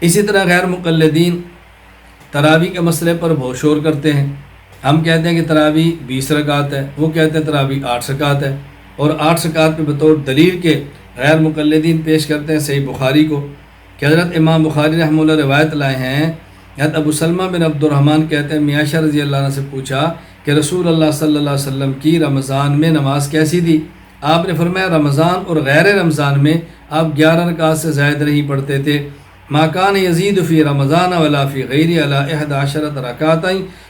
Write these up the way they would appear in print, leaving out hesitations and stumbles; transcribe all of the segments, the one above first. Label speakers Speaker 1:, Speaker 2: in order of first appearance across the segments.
Speaker 1: اسی طرح غیر مقلدین تراویح کے مسئلے پر بہت شور کرتے ہیں۔ ہم کہتے ہیں کہ تراویح 20 رکعت ہے، وہ کہتے ہیں تراویح 8 رکعت ہے، اور 8 رکعت پہ بطور دلیل کے غیر مقلدین پیش کرتے ہیں صحیح بخاری کو کہ حضرت امام بخاری رحمہ اللہ روایت لائے ہیں۔ حضرت ابو سلمہ بن عبد الرحمن کہتے ہیں میں عائشہ رضی اللہ عنہ سے پوچھا کہ رسول اللہ صلی اللہ علیہ وسلم کی رمضان میں نماز کیسی تھی؟ آپ نے فرمایا رمضان اور غیر رمضان میں آپ 11 رکعت سے زائد نہیں پڑھتے تھے۔ ما کان یزید فی رمضان ولا فی غیر علی 11 رکعت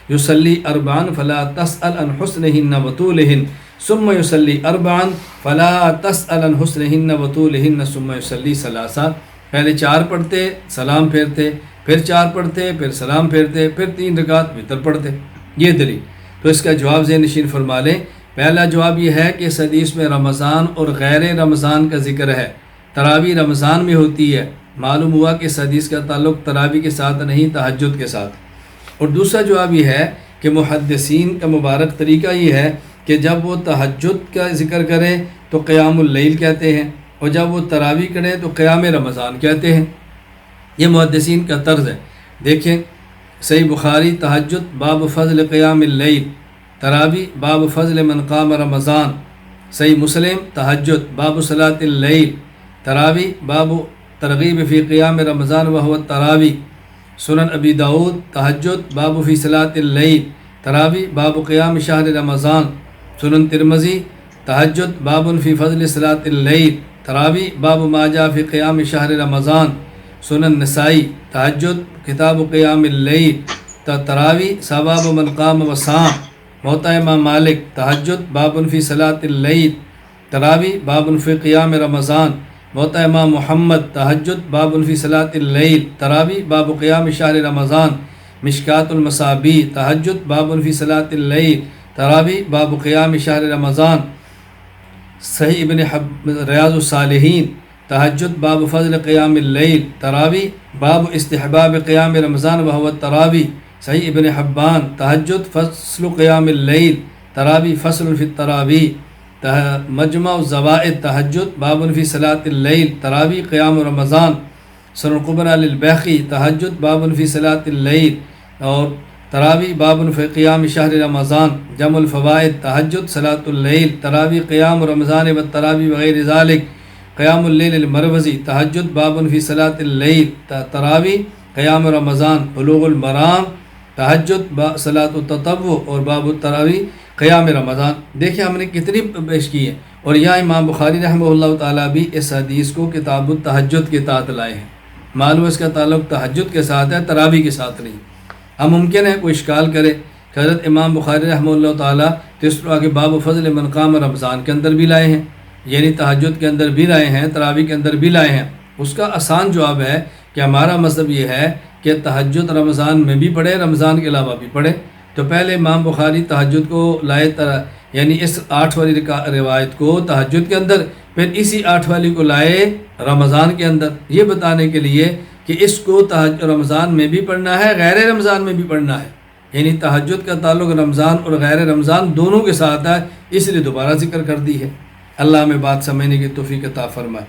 Speaker 1: یصلی 4 فلا تسأل عن حسنہن وطولہن ثم یصلی 4 فلا تسأل عن حسنہن وطولہن ثم یصلی 3۔ پہلے 4 پڑھتے، سلام پھیرتے، پھر 4 پڑھتے، پھر سلام پھیرتے، پھر 3 رکعت وتر پڑھتے۔ یہ دلیل۔ تو اس کا جواب ذہن نشین فرما لیں۔ پہلا جواب یہ ہے کہ اس حدیث میں رمضان اور غیر رمضان کا ذکر ہے۔ تراویح رمضان میں ہوتی ہے، معلوم ہوا کہ اس حدیث کا تعلق تراویح کے ساتھ نہیں، تہجد کے ساتھ۔ اور دوسرا جواب یہ ہے کہ محدثین کا مبارک طریقہ یہ ہے کہ جب وہ تہجد کا ذکر کریں تو قیام اللیل کہتے ہیں، اور جب وہ تراویح کریں تو قیام رمضان کہتے ہیں۔ یہ محدثین کا طرز ہے۔ دیکھیں صحیح بخاری تہجد باب فضل قیام اللیل، تراویح باب فضل من قام رمضان۔ صحیح مسلم تہجد باب صلاۃ اللیل، تراویح باب ترغیب فی قیام رمضان وهو التراویح۔ سنن ابی داود تہجد باب فی صلاۃ اللیل، تراویح باب قیام شہر رمضان۔ سنن ترمذی تہجد باب فی فضل صلاۃ اللیل، تراویح باب ما جاء فی قیام شہر رمضان۔ سنن نسائی تہجد کتاب قیام اللیل، تراویح ثواب من قام وصام۔ موطا امام مالک تہجد باب فی صلاۃ اللیل، تراویح باب فی قیام رمضان۔ موطا امام محمد تہجد باب فی صلاۃ اللیل، تراویح باب قیام شہر رمضان۔ مشکات المصابیح تہجد باب فی صلاۃ اللیل، تراویح باب قیام شہر رمضان۔ صحیح ریاض الصالحین تہجد باب فضل قیام اللیل، تراویح باب استحباب قیام رمضان وهو التراویح۔ صحیح ابن حبان تہجد فصل قیام اللیل، تراویح فصل فی التراویح۔ مجمع الزوائد تہجد باب فی صلاۃ اللیل، تراویح قیام رمضان۔ سنن کبریٰ للبیہقی تہجد باب فی صلاۃ اللیل، اور تراویح باب فی قیام شہر رمضان۔ جمع الفوائد تہجد صلاۃ اللیل، تراویح قیام رمضان والتراویح وغیر ذالک۔ قیام اللیل المروزی تہجد باب فی صلاۃ اللیل، تراویح قیام رمضان۔ بلوغ المرام تہجد صلاۃ التطوع، اور باب التراویح قیام رمضان۔ دیکھیں ہم نے کتنی پیش کی ہے، اور یہاں امام بخاری رحمہ اللہ تعالیٰ بھی اس حدیث کو کتاب التہجد کے تحت لائے ہیں۔ معلوم اس کا تعلق تہجد کے ساتھ ہے، تراویح کے ساتھ نہیں۔ ہم ممکن ہے کوئی اشکال کرے کہ حضرت امام بخاری رحمہ اللہ تعالیٰ اس طرح کے باب فضل من قام رمضان کے اندر بھی لائے ہیں، یعنی تہجد کے اندر بھی لائے ہیں، تراویح کے اندر بھی لائے ہیں۔ اس کا آسان جواب ہے کہ ہمارا مذہب یہ ہے کہ تہجد رمضان میں بھی پڑھے، رمضان کے علاوہ بھی پڑھے۔ تو پہلے امام بخاری تہجد کو لائے، یعنی اس 8 والی روایت کو تہجد کے اندر، پھر اسی 8 والی کو لائے رمضان کے اندر، یہ بتانے کے لیے کہ اس کو رمضان میں بھی پڑھنا ہے، غیر رمضان میں بھی پڑھنا ہے، یعنی تہجد کا تعلق رمضان اور غیر رمضان دونوں کے ساتھ ہے، اس لیے دوبارہ ذکر کر دی ہے۔ اللہ ہمیں بات سمجھنے کی توفیق عطا فرمائے۔